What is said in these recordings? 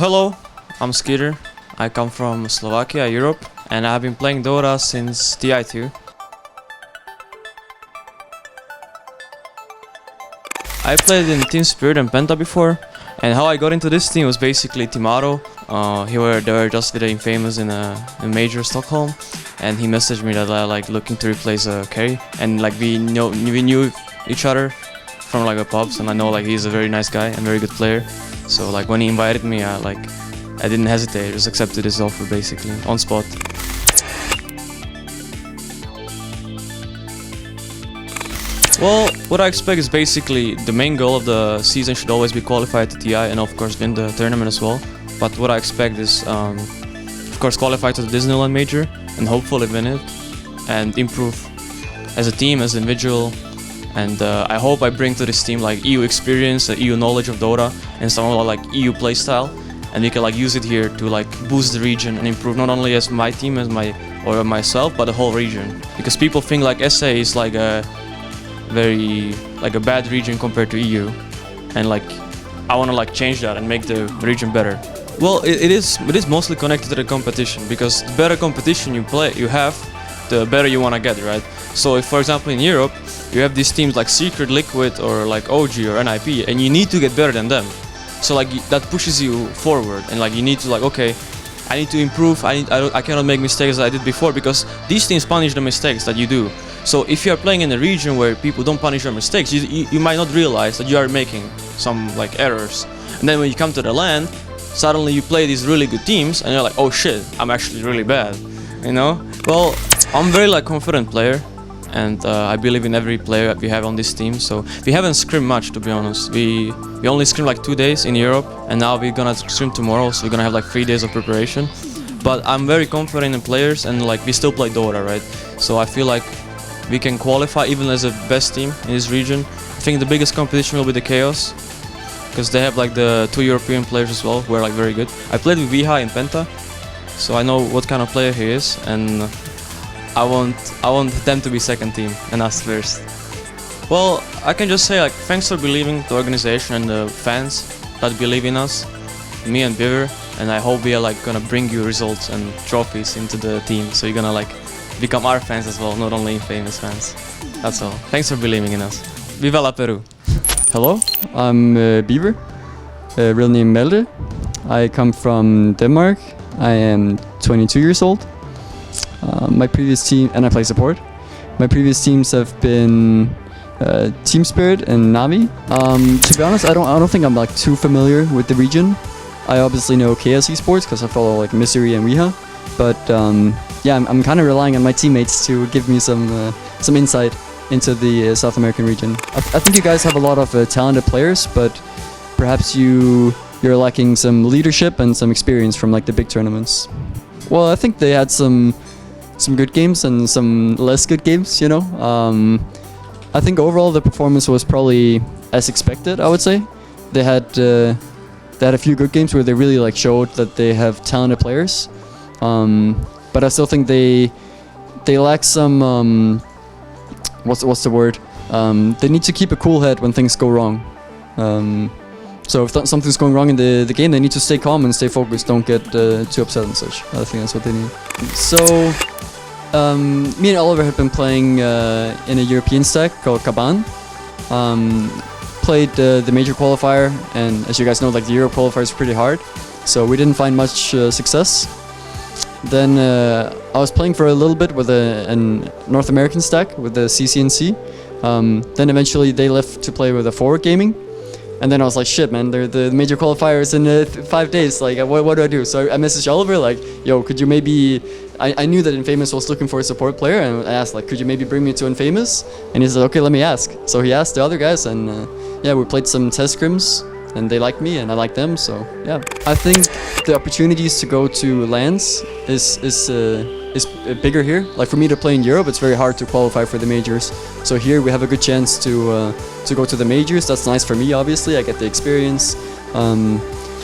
Hello, I'm Skiter. I come from Slovakia, Europe, and I've been playing Dota since TI2. I played in Team Spirit and Penta before, and how I got into this team was basically Timato. They were just with the Infamous in a major Stockholm, and he messaged me that I looking to replace a carry, and we knew each other from the pubs, and I know he's a very nice guy and very good player. So when he invited me, I didn't hesitate, I just accepted his offer basically on spot. Well, what I expect is basically the main goal of the season should always be qualified to TI and of course win the tournament as well. But what I expect is, of course, qualify to the Disneyland Major and hopefully win it and improve as a team, as an individual. And I hope I bring to this team EU experience, EU knowledge of Dota, and some EU playstyle, and we can use it here to boost the region and improve not only as my team as myself, but the whole region. Because people think SA is a very a bad region compared to EU, and I want to change that and make the region better. Well, it is mostly connected to the competition, because the better competition you have, the better you want to get, right? So if, for example, in Europe you have these teams like Secret, Liquid, or OG or NIP, and you need to get better than them. So that pushes you forward, and you need to okay, I need to improve. I cannot make mistakes as I did before, because these teams punish the mistakes that you do. So if you are playing in a region where people don't punish your mistakes, you might not realize that you are making some errors. And then when you come to the LAN, suddenly you play these really good teams, and you're like, oh shit, I'm actually really bad. You know? Well, I'm very confident player, and I believe in every player that we have on this team. So we haven't scrimed much, to be honest. We only scrimed 2 days in Europe, and now we're gonna scrim tomorrow, so we're gonna have 3 days of preparation. But I'm very confident in players, and we still play Dota, right? So I feel we can qualify even as a best team in this region. I think the biggest competition will be the Chaos, because they have the 2 European players as well who are very good. I played with Viha in Penta, so I know what kind of player he is, and I want them to be second team and us first. Well, I can just say thanks for believing the organization and the fans that believe in us, me and Biver, and I hope we are gonna bring you results and trophies into the team, so you're gonna become our fans as well, not only Infamous fans. That's all. Thanks for believing in us. Viva la Peru! Hello, I'm Biver, real name Melde. I come from Denmark. I am 22 years old. My previous team, and I play support. My previous teams have been Team Spirit and Navi. To be honest, I don't think I'm too familiar with the region. I obviously know KS Esports because I follow Misery and Riha, but yeah, I'm kind of relying on my teammates to give me some insight into the South American region. I think you guys have a lot of talented players, but perhaps you're lacking some leadership and some experience from the big tournaments. Well, I think they had some good games and some less good games, you know. I think overall the performance was probably as expected, I would say. They had a few good games where they really showed that they have talented players. But I still think they lack some what's the word? They need to keep a cool head when things go wrong. So if something's going wrong in the game, they need to stay calm and stay focused. Don't get too upset and such. I think that's what they need. So me and Oliver had been playing in a European stack called Kaban. Played the major qualifier, and as you guys know, the Euro qualifier is pretty hard. So we didn't find much success. Then I was playing for a little bit with a North American stack with the CCNC. Then eventually they left to play with a Forward Gaming. And then I was like, shit, man, the major qualifiers in 5 days. What do I do? So I messaged Oliver, yo, could you maybe... I knew that Infamous was looking for a support player, and I asked, could you maybe bring me to Infamous? And he said, okay, let me ask. So he asked the other guys, and yeah, we played some test scrims, and they liked me, and I liked them, so yeah. I think the opportunities to go to LANs is bigger here. For me to play in Europe, it's very hard to qualify for the majors. So here we have a good chance to go to the majors. That's nice for me, obviously. I get the experience.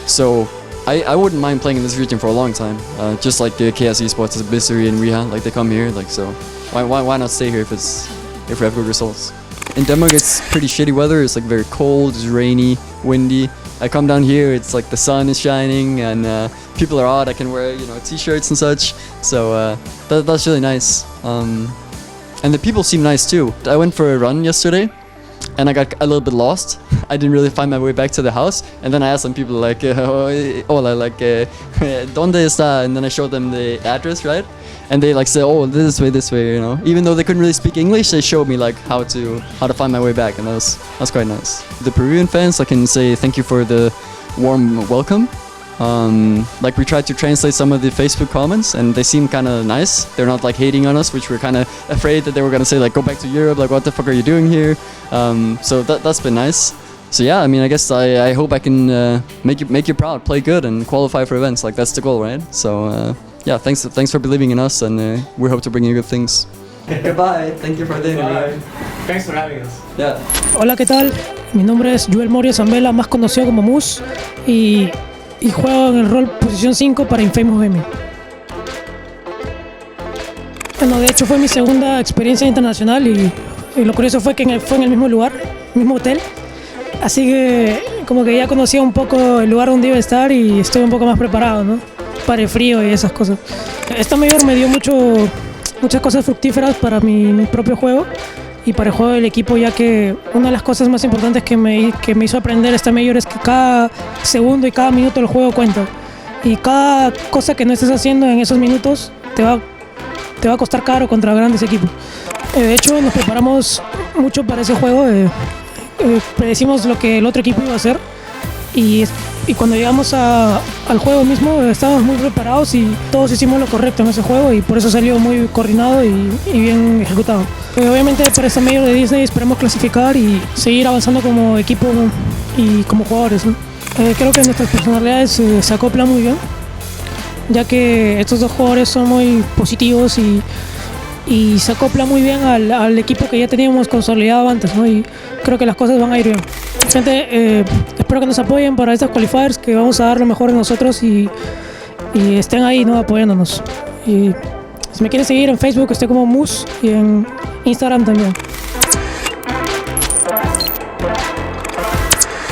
So I wouldn't mind playing in this region for a long time. Just like the KS Esports, Misery and Riha, they come here. So why not stay here if we have good results? In Denmark, it's pretty shitty weather. It's very cold, it's rainy, windy. I come down here, it's like the sun is shining and people are out. I can wear, you know, t-shirts and such. So that's really nice. And the people seem nice too. I went for a run yesterday and I got a little bit lost. I didn't really find my way back to the house. And then I asked some people like, hola, like, ¿dónde está? And then I showed them the address, right? And they like said, oh, this way, you know. Even though they couldn't really speak English, they showed me like how to find my way back, and that's quite nice. The Peruvian fans, I can say thank you for the warm welcome. Like we tried to translate some of the Facebook comments, and they seem kind of nice. They're not like hating on us, which we're kind of afraid that they were gonna say like, go back to Europe, like what the fuck are you doing here? So that's been nice. So yeah, I mean, I guess I hope I can make you proud, play good, and qualify for events. Like that's the goal, right? So yeah, thanks for believing in us, and we hope to bring you good things. Goodbye. Thank you for the interview. Thanks for having us. Yeah. Hola, ¿qué tal? Mi nombre es Joel Moria Zambela, más conocido como Mus, y juego en el rol posición 5 para Infamous Gaming. Bueno, de hecho fue mi segunda experiencia internacional y lo curioso fue que fue en el mismo lugar, mismo hotel. Así que como que ya conocía un poco el lugar donde iba a estar y estoy un poco más preparado, ¿no? Para el frío y esas cosas. Esta mayor me dio muchas cosas fructíferas para mi propio juego y para el juego del equipo, ya que una de las cosas más importantes que me hizo aprender esta mayor es que cada segundo y cada minuto del juego cuenta. Y cada cosa que no estés haciendo en esos minutos te va a costar caro contra grandes equipos. De hecho, nos preparamos mucho para ese juego. Predecimos lo que el otro equipo iba a hacer y cuando llegamos al juego mismo estábamos muy preparados y todos hicimos lo correcto en ese juego y por eso salió muy coordinado y bien ejecutado. Obviamente para esta mayor de Disney esperamos clasificar y seguir avanzando como equipo y como jugadores, ¿no? Creo que nuestras personalidades se acoplan muy bien, ya que estos dos jugadores son muy positivos y se acopla muy bien al equipo que ya teníamos consolidado antes, ¿no? Y creo que las cosas van a ir bien. Gente, espero que nos apoyen para estos qualifiers, que vamos a dar lo mejor de nosotros y estén ahí, ¿no? Apoyándonos. Y si me quieren seguir en Facebook, estoy como Mus, y en Instagram también.